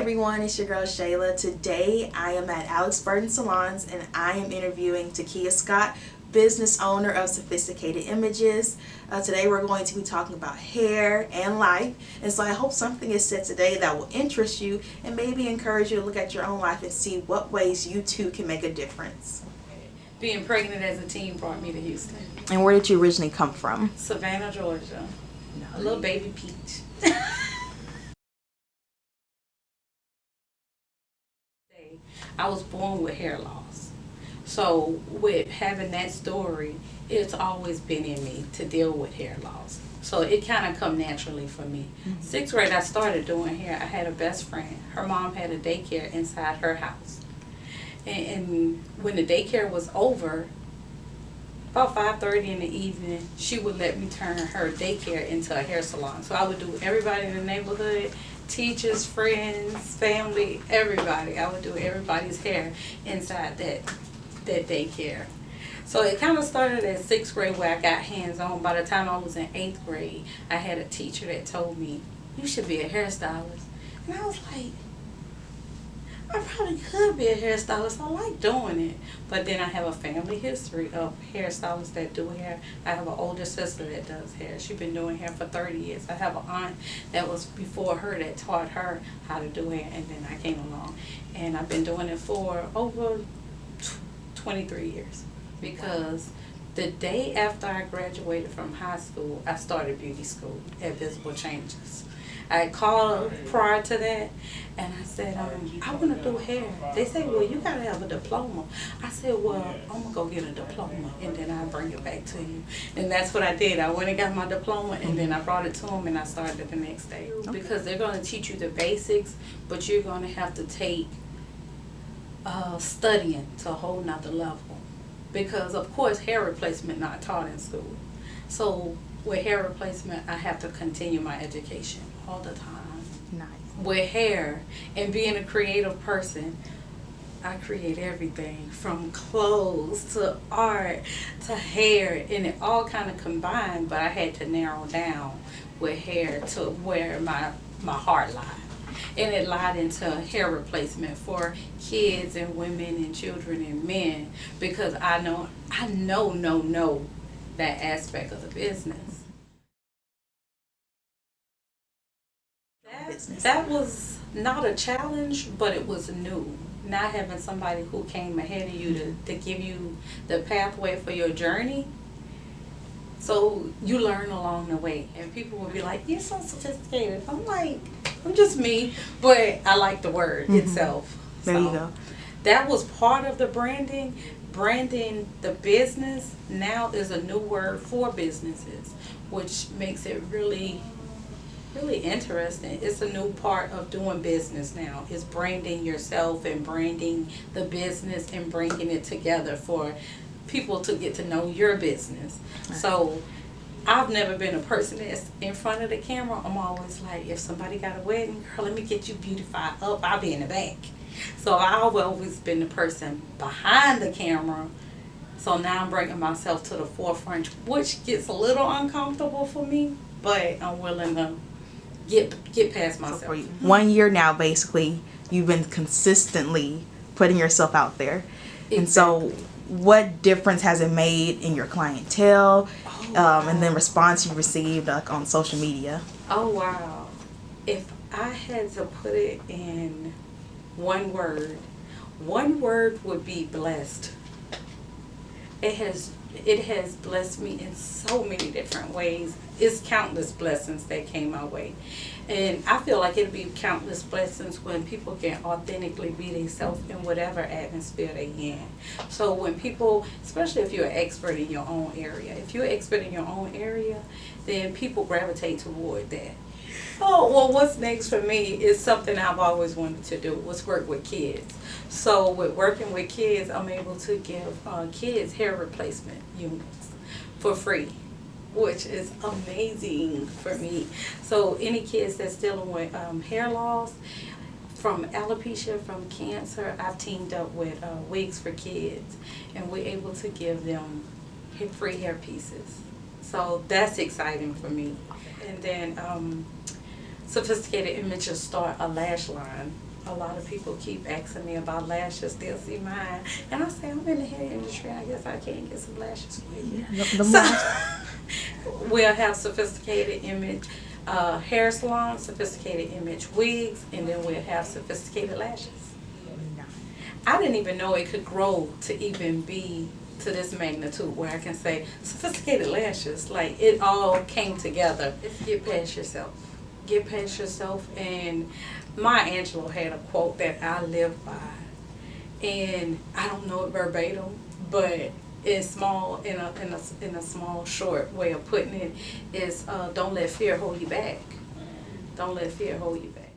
everyone, it's your girl Shayla. Today I am at Alex Burton Salons and I am interviewing Takia Scott, business owner of Sophisticated Images. Today we're going to be talking about hair and life, and so I hope something is said today that will interest you and maybe encourage you to look at your own life and see what ways you too can make a difference. Being pregnant as a teen brought me to Houston. And where did you originally come from? Savannah, Georgia. A little baby peach. I was born with hair loss. So with having that story, it's always been in me to deal with hair loss. So it kind of come naturally for me. Mm-hmm. 6th grade, I started doing hair. I had a best friend. Her mom had a daycare inside her house. And when the daycare was over, about 5:30 in the evening, she would let me turn her daycare into a hair salon. So I would do everybody in the neighborhood, teachers, friends, family, everybody. I would do everybody's hair inside that daycare. So it kind of started at 6th grade where I got hands-on. By the time I was in 8th grade, I had a teacher that told me, you should be a hairstylist. And I was like, I probably could be a hairstylist. I like doing it. But then I have a family history of hairstylists that do hair. I have an older sister that does hair. She's been doing hair for 30 years. I have an aunt that was before her that taught her how to do hair, and then I came along. And I've been doing it for over 23 years. Because the day after I graduated from high school, I started beauty school at Visible Changes. I called prior to that, and I said, I want to do hair. They said, well, you got to have a diploma. I said, well, I'm going to go get a diploma, and then I'll bring it back to you. And that's what I did. I went and got my diploma, and then I brought it to them, and I started the next day. Because they're going to teach you the basics, but you're going to have to take studying to a whole nother level. Because, of course, hair replacement not taught in school. So with hair replacement, I have to continue my education all the time. Nice. With hair and being a creative person, I create everything from clothes to art to hair, and it all kind of combined, but I had to narrow down with hair to where my heart lied. And it lied into hair replacement for kids and women and children and men, because I know that aspect of the business. That was not a challenge, but it was new. Not having somebody who came ahead of you to give you the pathway for your journey. So you learn along the way, and people will be like, you're so sophisticated. I'm like, I'm just me, but I like the word itself. There you go. That was part of the branding. Branding the business now is a new word for businesses, which makes it really, really interesting. It's a new part of doing business now. It's branding yourself and branding the business and bringing it together for people to get to know your business. So I've never been a person that's in front of the camera. I'm always like, if somebody got a wedding, girl, let me get you beautified up. I'll be in the back. So I've always been the person behind the camera. So now I'm bringing myself to the forefront, which gets a little uncomfortable for me, but I'm willing to get past myself. So for you, 1 year now, basically, you've been consistently putting yourself out there. Exactly. And so what difference has it made in your clientele, and then response you received on social media? Oh, wow. If I had to put it in one word would be blessed. It has blessed me in so many different ways. It's countless blessings that came my way. And I feel like it'll be countless blessings when people can authentically be themselves in whatever atmosphere they're in. So when people, especially if you're an expert in your own area, then people gravitate toward that. Oh, well, what's next for me is something I've always wanted to do, was work with kids. So with working with kids, I'm able to give kids hair replacement units for free, which is amazing for me. So any kids that's dealing with hair loss, from alopecia, from cancer, I've teamed up with Wigs for Kids, and we're able to give them free hair pieces. So that's exciting for me. And then Sophisticated Images start a lash line A lot of people keep asking me about lashes. They'll see mine, and I say I'm in the hair industry. I guess I can get some lashes for you. So we'll have sophisticated image hair salons, sophisticated image wigs, and then we'll have sophisticated lashes. I didn't even know it could grow to even be to this magnitude where I can say sophisticated lashes. Like, it all came together. It's get past yourself. Get past yourself. And Maya Angelou had a quote that I live by, and I don't know it verbatim, but it's small, in a small, short way of putting it is, don't let fear hold you back. Don't let fear hold you back.